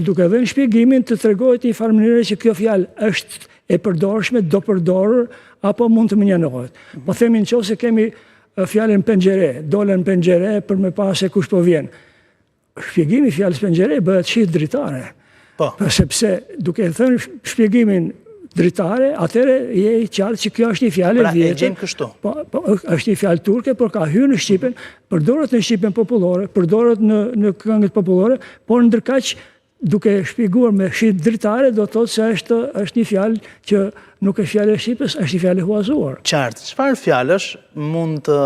duke dhënë shpjegimin të tregohet një farë mënyre që kjo fjalë është e përdorshme, do përdorur apo mund të mënjanohet. Po themi nëse kemi fjalën penxhere, dolën penxhere për me pas se kush po vjen. Shpjegimi i fjalës penxhere bëhet shit dritare. Po. Sepse duke thënë shpjegimin dritare, atëherë je i qartë që kjo është një fjalë e vjetër. Pra e gjejmë kështu. Po, është një fjalë turke, por ka hyrë në Shqipen, përdoret në Shqipen popullore, përdoret në këngët popullore, por ndërkaq duke shpjeguar me shit dritare do të thotë se është një fjalë që nuk është fjalë e Shqipës, është një fjalë e huazuar. Qartë. Çfarë fjalësh mund të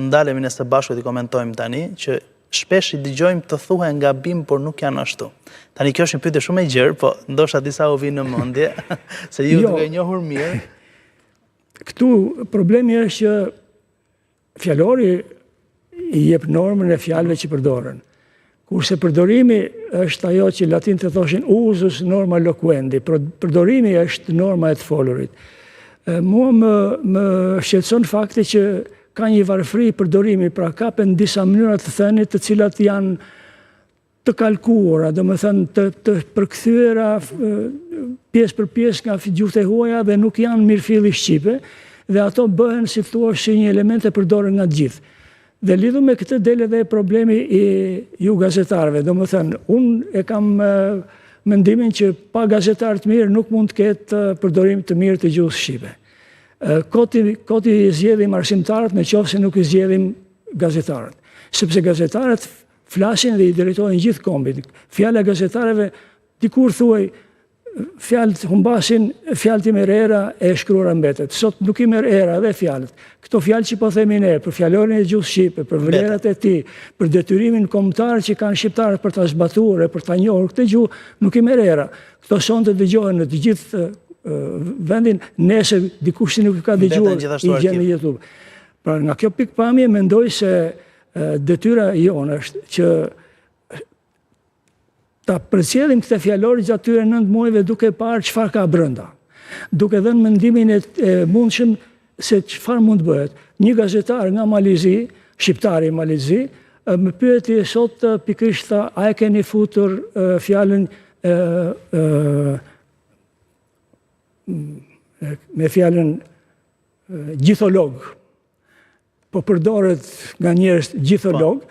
ndalemi ne së bashku të komentojmë tani që shpesh i dëgjojmë të thuhen gabim, por nuk janë ashtu. Tani kjo është një pyetje shumë e gjerë, po ndoshta disa u vinë në mendje, se ju duke njohur mirë. Këtu problemi është që fjalori i jep normën e fjalëve që përdoren. Kurse përdorimi është ajo që latin të thoshin usus norma loquendi, përdorimi është norma e të folurit. Mua më shqetëson fakti që ka një varfëri përdorimi, pra kapen disa mënyra të thënit të cilat janë të kalkuara, domethënë të përkthyera pjesë për pjesë nga gjuhët e huaja dhe nuk janë mirëfilli shqipe, dhe ato bëhen si thuash si një element e përdorur nga të gjithë. Dhe lidhur me këtë del edhe problemi i ju gazetarëve. Domethënë, unë e kam mendimin që pa gazetar të mirë nuk mund të ketë përdorim të mirë të gjuhës shqipe. Koti i zgjedhim arsimtarët në qoftë se nuk i zgjedhim gazetarët. Sepse gazetarët flasin dhe i drejtojnë gjithë kombit. Fjala e gazetarëve dikur thuaj fjalët humbasin, fjalët i merr era e shkruara mbetet. Sot nuk i merr era dhe fjalët. Këto fjalë që po themi ne për fjalorin e gjuhës shqipe, për vlerat e tij, për detyrimin kombëtar që kanë shqiptarët për ta zbatuar e për ta njohur këtë gjuhë, nuk i merr era. Këto sonte dëgjohen në të gjithë vendin, nëse dikush nuk ka dëgjuar i gjen në YouTube. Pra nga kjo pikpamje mendoj se detyra jonë është që ta përcjellim këtë fjalor gjatë këtyre 9 muajve duke parë çfarë ka brenda. Duke dhënë mendimin e mundshëm se çfarë mund bëhet. Një gazetar nga Malizi, shqiptari i Malizi, më pyeti sot pikërisht tha, a e keni futur fjalën me fjalën gjitholog. Po përdoret nga njerëz gjitholog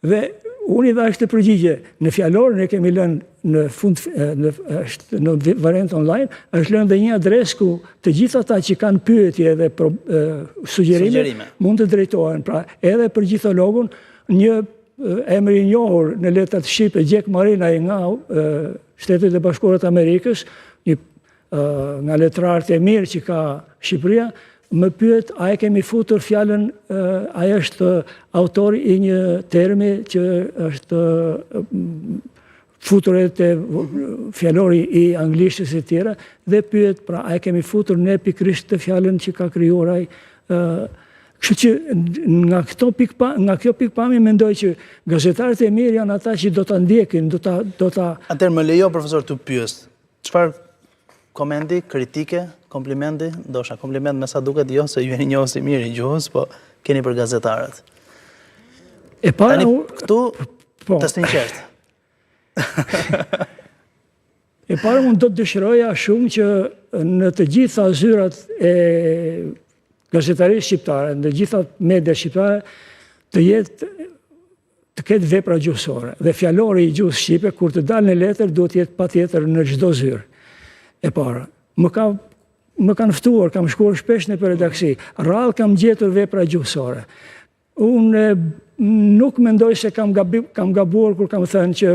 dhe unë i dhash të përgjigje, në fjalorin e kemi lënë në fund, në variant online, është lënë dhe një adresë ku të gjithë ata që kanë pyetje dhe sugjerime mund të drejtohen. Pra edhe për gjithologun, një emër i njohur në letrat shqipe, Gjek Marinaj nga Shtetet e Bashkuara të Amerikës, nga letrarët e mirë që ka Shqipëria, më pyet, a e kemi futur fjalën, a është autori i një termi që është futur edhe te fjalori i anglishtës e tjera, dhe pyet, pra, a e kemi futur ne pikërisht të fjalën që ka krijuar ai. Kështu që nga kjo pikpamje mendoj që gazetarët e mirë janë ata që do ta ndjekin, do ta. Atëherë më lejo profesor të pyes, çfarë komendi, kritike, komplimenti, ndoshta kompliment me sa duket jo se ju jeni njohës i mirë i gjuhës, po keni për gazetarët. Tani këtu të sinqert. E para unë do të dëshiroja shumë që në të gjitha zyrat e gazetarisë shqiptare, në të gjitha media shqiptare, të ketë vepra gjuhësore. Dhe fjalori i gjuhës shqipe, kur të dalë në letër, duhet të jetë patjetër në çdo zyrë. E para, më kanë ftuar, kam shkuar shpesh në redaksi, rrallë kam gjetur vepra gjuhësore. Unë nuk mendoj se kam gabuar kur kam thënë që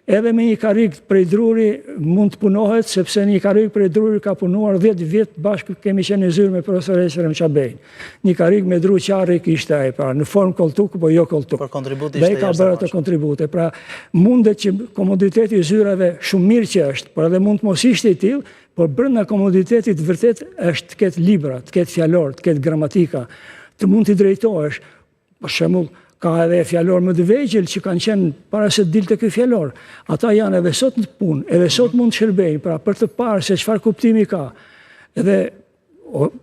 edhe me një karrik prej Druri mund të punohet, sepse një karrik prej Druri ka punuar 10 vjet bashkë kemi qenë në zyrë me profesor Esrem Çabejn. Një karrik me Dru Qarrik ishte ai, pra në formë kolltuk, po jo kolltuk. Por kontributi ishte dhe ka bërë ato kontribute. Pra mundet që komoditeti i zyrave shumë mirë që është, por edhe mund të mos ishte i tillë, por brenda komoditetit vërtet është të ketë libra, të ketë fjalor, të ketë gramatika, të mund t'i drejtohesh. Për shembull, ka edhe fjalor më të vegjël që kanë qenë para se të dilte ky fjalor. Ata janë edhe sot në punë, edhe sot mund të shërbejnë, pra për të parë se çfarë kuptimi ka. Edhe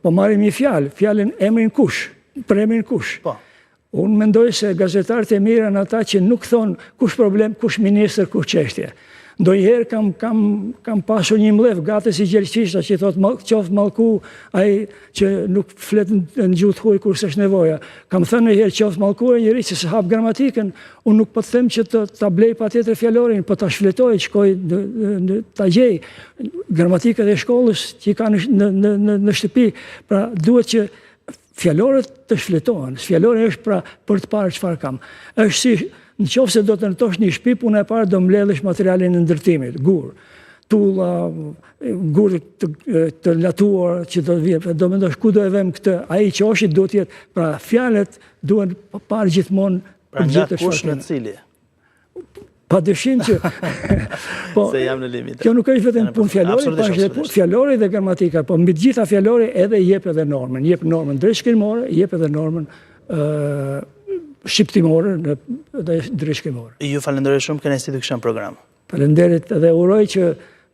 po marrim një fjalën emrin kush, për emrin kush. Po. Unë mendoj se gazetarët e mirë janë ata që nuk thonë kush problem, kush ministër, kush çështje. Ndonjëherë kam pasur një mledh gati si gjelqishta që i thot qoftë mallku ai që nuk flet në gjuhë huaj kur s'është nevoja. Kam thënë njëherë qoftë mallku e njëri që se hap gramatikën, unë nuk po të them që ta blej patjetër fjalorin, po ta shfletoj, shkoj ta gjej gramatikën e shkollës që i ka në shtëpi. Pra duhet që fjalorët të shfletohen. Fjalori është pra për të parë çfarë kam. Është si në qoftë se do të ndërtosh një shtëpi, puna e parë do mbledhësh materialin e ndërtimit, gur, tulla, gur të latuar që do të vijë, do mendosh ku do e vëm këtë, ai qoshi duhet të jetë, pra fjalët duhen parë gjithmonë pra nga kush në cili. Padyshim që se jam në limite. Kjo nuk është vetëm punë fjalori, po është edhe fjalori dhe gramatika, po mbi të gjitha fjalori edhe jep edhe normën, jep normën drejtshkrimore, jep edhe normën shqiptimore dhe drejtshkrimore. Ju falenderoj shumë, keni si të këshën program. Falenderit edhe uroj që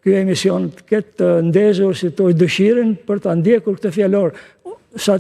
ky emision të ketë ndezur si toj dëshiren për ta ndjekur këtë fjalor. Sa